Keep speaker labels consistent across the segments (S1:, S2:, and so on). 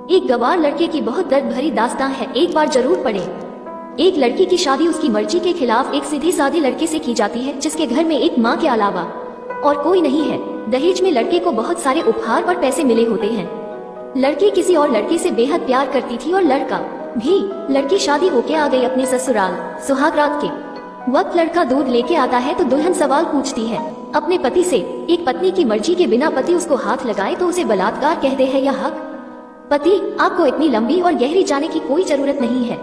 S1: एक गंवार लड़के की बहुत दर्द भरी दास्तां है, एक बार जरूर पढ़े। एक लड़की की शादी उसकी मर्जी के खिलाफ एक सीधे साधे लड़के से की जाती है, जिसके घर में एक माँ के अलावा और कोई नहीं है। दहेज में लड़के को बहुत सारे उपहार और पैसे मिले होते हैं। लड़की किसी और लड़के से बेहद प्यार करती थी और लड़का भी। लड़की शादी होके आ गई अपने ससुराल। सुहाग रात के वक्त लड़का दूध लेके आता है तो दुल्हन सवाल पूछती है अपने पति से। एक पत्नी की मर्जी के बिना पति उसको हाथ लगाए तो उसे बलात्कार कहते हैं या हक? पति, आपको इतनी लंबी और गहरी जाने की कोई जरूरत नहीं है,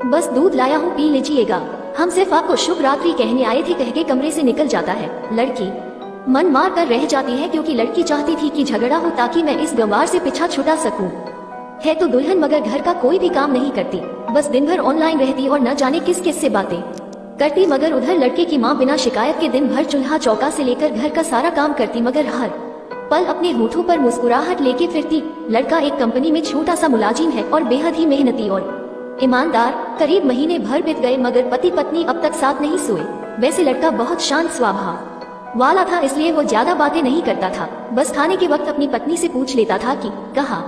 S1: बस दूध लाया हूँ, पी लीजिएगा। हम सिर्फ आपको शुभ रात्रि कहने आए थे, कह के कमरे से निकल जाता है। लड़की मन मार कर रह जाती है क्योंकि लड़की चाहती थी कि झगड़ा हो ताकि मैं इस गंवार से पीछा छुड़ा सकूं। है तो दुल्हन मगर घर का कोई भी काम नहीं करती, बस दिन भर ऑनलाइन रहती और न जाने किस किस से बातें करती। मगर उधर लड़के की माँ बिना शिकायत के दिन भर चूल्हा चौका से लेकर घर का सारा काम करती, मगर हर पल अपने होठों पर मुस्कुराहट लेके फिरती। लड़का एक कंपनी में छोटा सा मुलाजिम है और बेहद ही मेहनती और ईमानदार। करीब महीने भर बीत गए मगर पति पत्नी अब तक साथ नहीं सोए। वैसे लड़का बहुत शांत स्वभाव वाला था, इसलिए वो ज्यादा बातें नहीं करता था। बस खाने के वक्त अपनी पत्नी से पूछ लेता था कि कहाँ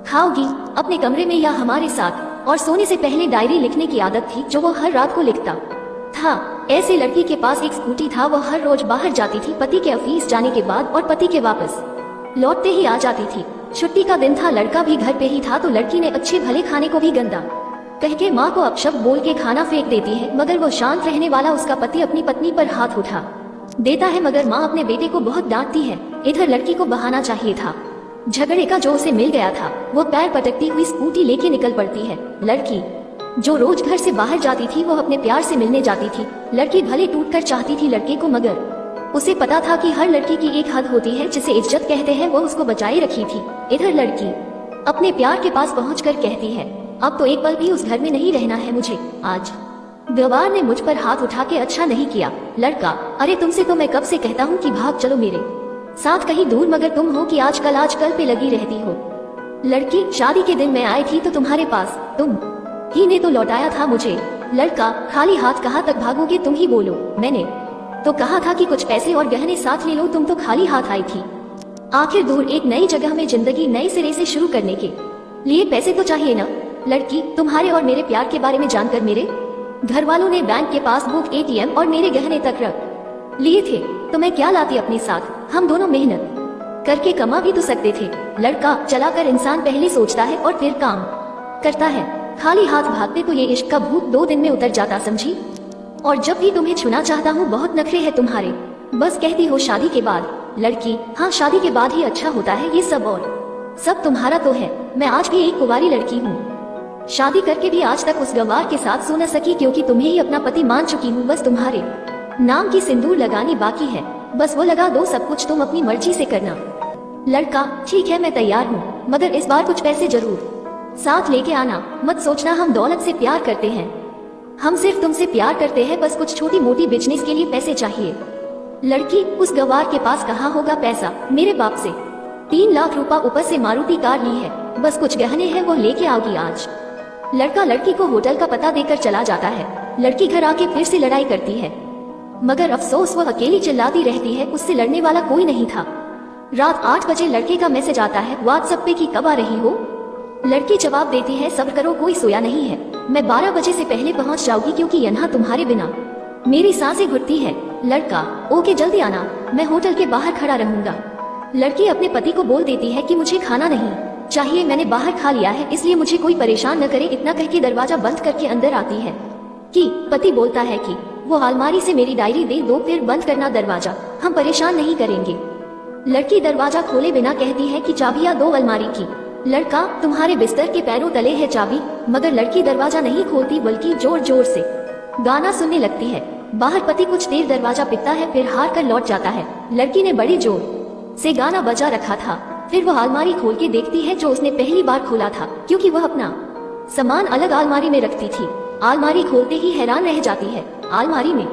S1: खाओगी, अपने कमरे में या हमारे साथ। और सोने से पहले डायरी लिखने की आदत थी जो वो हर रात को लिखता था। ऐसे लड़की के पास एक स्कूटी था, वो हर रोज बाहर जाती थी पति के ऑफिस जाने के बाद और पति के वापस लौटते ही आ जाती थी। छुट्टी का दिन था, लड़का भी घर पे ही था, तो लड़की ने अच्छे भले खाने को भी गंदा कह के माँ को अपशब्द बोल के खाना फेंक देती है। मगर वो शांत रहने वाला उसका पति अपनी पत्नी पर हाथ उठा देता है, मगर माँ अपने बेटे को बहुत डांटती है। इधर लड़की को बहाना चाहिए था झगड़े का जो उसे मिल गया था। वो पैर पटकती हुई स्कूटी लेके निकल पड़ती है। लड़की जो रोज घर से बाहर जाती थी वो अपने प्यार से मिलने जाती थी। लड़की भले टूटकर चाहती थी लड़के को, मगर उसे पता था कि हर लड़की की एक हद होती है जिसे इज्जत कहते हैं, वो उसको बचाए रखी थी। इधर लड़की अपने प्यार के पास पहुंचकर कहती है अब तो एक पल भी उस घर में नहीं रहना है मुझे। आज गंवार ने मुझ पर हाथ उठा के अच्छा नहीं किया। लड़का, अरे तुमसे तो मैं कब से कहता हूँ कि भाग चलो मेरे साथ कहीं दूर, मगर तुम हो कि आजकल पे लगी रहती हो। लड़की, शादी के दिन मैं आई थी तो तुम्हारे पास तुम ही ने तो लौटाया था मुझे। लड़का, खाली हाथ कहाँ तक भागोगे, तुम ही बोलो। मैंने तो कहा था कि कुछ पैसे और गहने साथ ले लो, तुम तो खाली हाथ आई थी। आखिर दूर एक नई जगह में जिंदगी नए सिरे से शुरू करने के लिए पैसे तो चाहिए ना। लड़की, तुम्हारे और मेरे प्यार के बारे में जानकर मेरे घर वालों ने बैंक के पासबुक, एटीएम और मेरे गहने तक रख लिए थे, तो मैं क्या लाती अपने साथ। हम दोनों मेहनत करके कमा भी तो सकते थे। लड़का, चलाकर इंसान पहले सोचता है और फिर काम करता है, खाली हाथ भागते तो ये इश्क का भूत 2 दिन में उतर जाता, समझी। और जब भी तुम्हें छूना चाहता हूँ बहुत नखरे है तुम्हारे, बस कहती हो शादी के बाद। लड़की, हाँ शादी के बाद ही अच्छा होता है ये सब, और सब तुम्हारा तो है। मैं आज भी एक कुंवारी लड़की हूँ, शादी करके भी आज तक उस गंवार के साथ सो न सकी क्योंकि तुम्हें ही अपना पति मान चुकी हूँ। बस तुम्हारे नाम की सिंदूर लगानी बाकी है, बस वो लगा दो, सब कुछ तुम अपनी मर्जी से करना। लड़का, ठीक है मैं तैयार हूँ, मगर इस बार कुछ पैसे जरूर साथ लेके आना। मत सोचना हम दौलत से प्यार करते हैं, हम सिर्फ तुमसे प्यार करते हैं, बस कुछ छोटी मोटी बिजनेस के लिए पैसे चाहिए। लड़की, उस गंवार के पास कहाँ होगा पैसा, मेरे बाप से 3 लाख रुपया ऊपर से मारुति कार ली है, बस कुछ गहने हैं वो लेके आओगी आज। लड़का लड़की को होटल का पता देकर चला जाता है। लड़की घर आके फिर से लड़ाई करती है, मगर अफसोस वह अकेली चिल्लाती रहती है, उससे लड़ने वाला कोई नहीं था। रात 8 बजे लड़के का मैसेज आता है व्हाट्सएप पे कि कब आ रही हो। लड़की जवाब देती है सब्र करो, कोई सोया नहीं है, मैं 12 बजे से पहले पहुंच जाऊंगी क्योंकि यहाँ तुम्हारे बिना मेरी सांसें घुटती है। लड़का, ओके जल्दी आना, मैं होटल के बाहर खड़ा रहूंगा। लड़की अपने पति को बोल देती है कि मुझे खाना नहीं चाहिए, मैंने बाहर खा लिया है, इसलिए मुझे कोई परेशान न करे। इतना कह के दरवाजा बंद करके अंदर आती है कि पति बोलता है कि वो अलमारी से मेरी डायरी दे दो, फिर बंद करना दरवाजा, हम परेशान नहीं करेंगे। लड़की दरवाजा खोले बिना कहती है कि चाबियां दो अलमारी की। लड़का, तुम्हारे बिस्तर के पैरों तले है चाबी, मगर लड़की दरवाजा नहीं खोलती बल्कि जोर जोर से गाना सुनने लगती है। बाहर पति कुछ देर दरवाजा पिटता है, फिर हार कर लौट जाता है। लड़की ने बड़ी जोर से गाना बजा रखा था, फिर वह अलमारी खोल के देखती है जो उसने पहली बार खोला था, क्योंकि वह अपना सामान अलग अलमारी में रखती थी। अलमारी खोलते ही हैरान रह जाती है, अलमारी में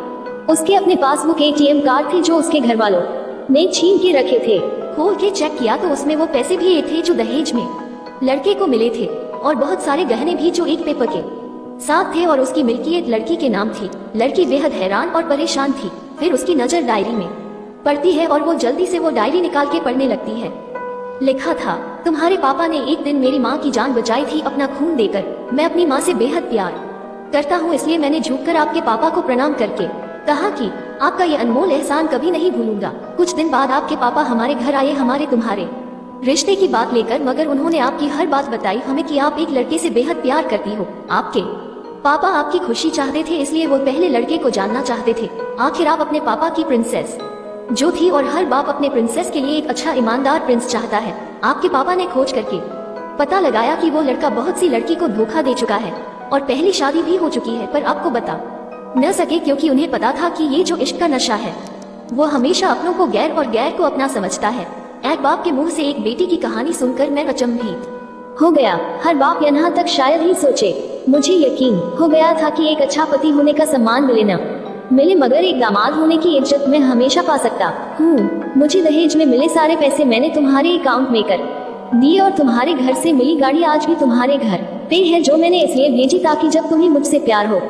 S1: उसके अपने पासबुक, एटीएम कार्ड थे जो उसके घर वालों ने छीन के रखे थे। खोल के चेक किया तो उसमें वो पैसे भी थे जो दहेज में लड़के को मिले थे, और बहुत सारे गहने भी जो एक पेपर के साथ थे और उसकी मिल्कियत लड़की के नाम थी। लड़की बेहद हैरान और परेशान थी। फिर उसकी नजर डायरी में पड़ती है और वो जल्दी से वो डायरी निकाल के पढ़ने लगती है। लिखा था, तुम्हारे पापा ने एक दिन मेरी माँ की जान बचाई थी अपना खून देकर। मैं अपनी माँ से बेहद प्यार करता हूँ, इसलिए मैंने झुककर आपके पापा को प्रणाम करके कहा कि आपका ये अनमोल एहसान कभी नहीं भूलूंगा। कुछ दिन बाद आपके पापा हमारे घर आए हमारे तुम्हारे रिश्ते की बात लेकर, मगर उन्होंने आपकी हर बात बताई हमें कि आप एक लड़के से बेहद प्यार करती हो। आपके पापा आपकी खुशी चाहते थे, इसलिए वो पहले लड़के को जानना चाहते थे। आखिर आप अपने पापा की प्रिंसेस जो थी, और हर बाप अपने प्रिंसेस के लिए एक अच्छा ईमानदार प्रिंस चाहता है। आपके पापा ने खोज करके पता लगाया कि वो लड़का बहुत सी लड़की को धोखा दे चुका है और पहली शादी भी हो चुकी है, पर आपको बता न सके क्योंकि उन्हें पता था कि ये जो इश्क का नशा है वो हमेशा अपनों को गैर और गैर को अपना समझता है। एक बाप के मुंह से एक बेटी की कहानी सुनकर मैं अचंभित हो गया। हर बाप यहाँ तक शायद ही सोचे। मुझे यकीन हो गया था कि एक अच्छा पति होने का सम्मान मिले न मिले, मगर एक दामाद होने की इज्जत मैं हमेशा पा सकता हूँ। मुझे दहेज में मिले सारे पैसे मैंने तुम्हारे अकाउंट में कर दिए, और तुम्हारे घर से मिली गाड़ी आज भी तुम्हारे घर पे है, जो मैंने इसलिए भेजी ताकि जब तुम्हें मुझसे प्यार हो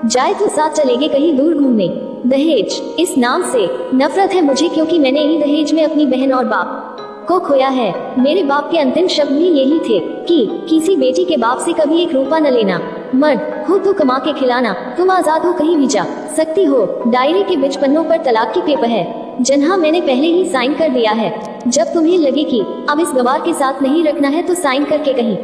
S1: जाए तो साथ चलेगे कहीं दूर घूमने। दहेज इस नाम से नफरत है मुझे, क्योंकि मैंने ही दहेज में अपनी बहन और बाप को खोया है। मेरे बाप के अंतिम शब्द भी यही थे कि किसी बेटी के बाप से कभी एक रुपया न लेना। मर्द हो तो कमा के खिलाना, तुम आजाद हो कहीं भी जा सकती हो। डायरी के बीच पन्नों पर तलाक की पेपर है, जहाँ मैंने पहले ही साइन कर दिया है। जब तुम्हें लगे कि अब इस गवार के साथ नहीं रखना है तो साइन करके कहीं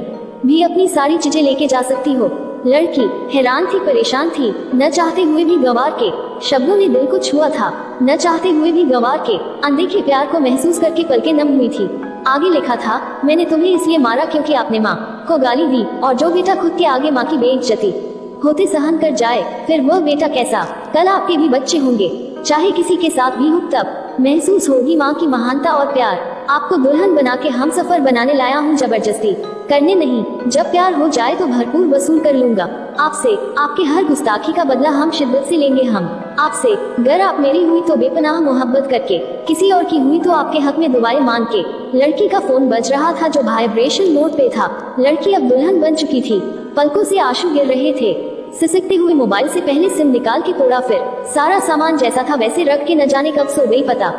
S1: भी अपनी सारी चीजें लेके जा सकती हो। लड़की हैरान थी, परेशान थी, न चाहते हुए भी गवार के शब्दों ने दिल को छुआ था। न चाहते हुए भी गवार के अनदेखे प्यार को महसूस करके पलकें नम हुई थी। आगे लिखा था, मैंने तुम्हें इसलिए मारा क्योंकि आपने माँ को गाली दी, और जो बेटा खुद के आगे माँ की बेइज्जती होते सहन कर जाए, फिर वह बेटा कैसा। कल आपके भी बच्चे होंगे, चाहे किसी के साथ भी हो, तब महसूस होगी माँ की महानता और प्यार। आपको दुल्हन बना के हम सफर बनाने लाया हूँ, जबरदस्ती करने नहीं। जब प्यार हो जाए तो भरपूर वसूल कर लूंगा आपसे। आपके हर गुस्ताखी का बदला हम शिद्दत से लेंगे। हम आपसे, अगर आप मेरी हुई तो बेपनाह मोहब्बत करके, किसी और की हुई तो आपके हक में दुआएं मांग के। लड़की का फोन बज रहा था जो वाइब्रेशन मोड पे था। लड़की अब दुल्हन बन चुकी थी, पलकों से आंसू गिर रहे थे। सिसकते हुए मोबाइल से पहले सिम निकाल के तोड़ा, फिर सारा सामान जैसा था वैसे रख के न जाने कब सो गई पता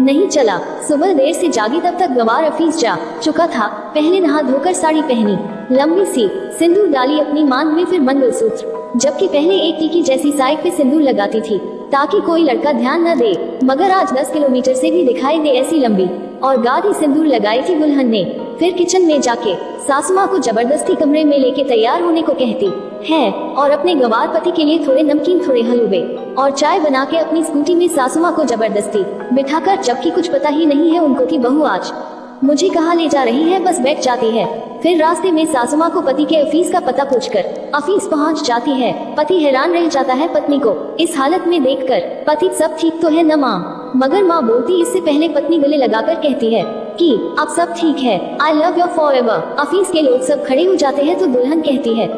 S1: नहीं चला। सुबह देर से जागी तब तक गवार ऑफिस जा चुका था। पहले नहा धोकर साड़ी पहनी, लंबी सी सिंदूर डाली अपनी मांग में, फिर मंगलसूत्र, जबकि पहले एक टीकी जैसी साइड पे सिंदूर लगाती थी ताकि कोई लड़का ध्यान न दे, मगर आज 10 किलोमीटर से भी दिखाई दे ऐसी लंबी और गाढ़ी सिंदूर लगाई थी दुल्हन ने। फिर किचन में जाके सासू माँ को जबरदस्ती कमरे में लेके तैयार होने को कहती है, और अपने गवार पति के लिए थोड़े नमकीन, थोड़े हलवे और चाय बना के अपनी स्कूटी में सासू माँ को जबरदस्ती बिठाकर, जबकि कुछ पता ही नहीं है उनको कि बहू आज मुझे कहाँ ले जा रही है, बस बैठ जाती है। फिर रास्ते में सासू माँ को पति के ऑफिस का पता पूछकर ऑफिस पहुँच जाती है। पति हैरान रह जाता है पत्नी को इस हालत में देखकर। पति, सब ठीक तो है न माँ? मगर माँ बोलती इससे पहले पत्नी गले लगाकर कहती है कि अब सब ठीक है, I love you forever. Office के लोग सब खड़े हो जाते हैं तो दुल्हन कहती है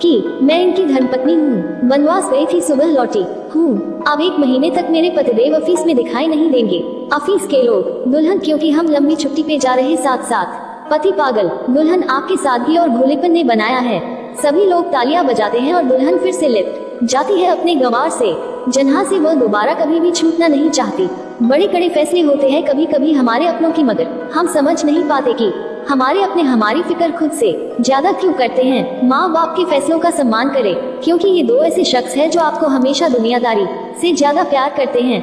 S1: कि मैं इनकी धर्मपत्नी हूँ, वनवास गई थी, सुबह लौटी हूँ, अब 1 महीने तक मेरे पतिदेव ऑफिस में दिखाई नहीं देंगे। ऑफिस के लोग, दुल्हन, क्योंकि हम लंबी छुट्टी पे जा रहे साथ साथ। पति, पागल, दुल्हन आपके सादगी और भोलेपन ने बनाया है। सभी लोग तालियां बजाते हैं और दुल्हन फिर से लिपट जाती है अपने गवार से, जहाँ से वह दोबारा कभी भी छूटना नहीं चाहती। बड़े कड़े फैसले होते हैं कभी कभी हमारे अपनों की, मगर हम समझ नहीं पाते कि हमारे अपने हमारी फिक्र खुद से ज्यादा क्यों करते हैं। माँ बाप के फैसलों का सम्मान करें, क्योंकि ये 2 ऐसे शख्स हैं जो आपको हमेशा दुनियादारी से ज्यादा प्यार करते हैं।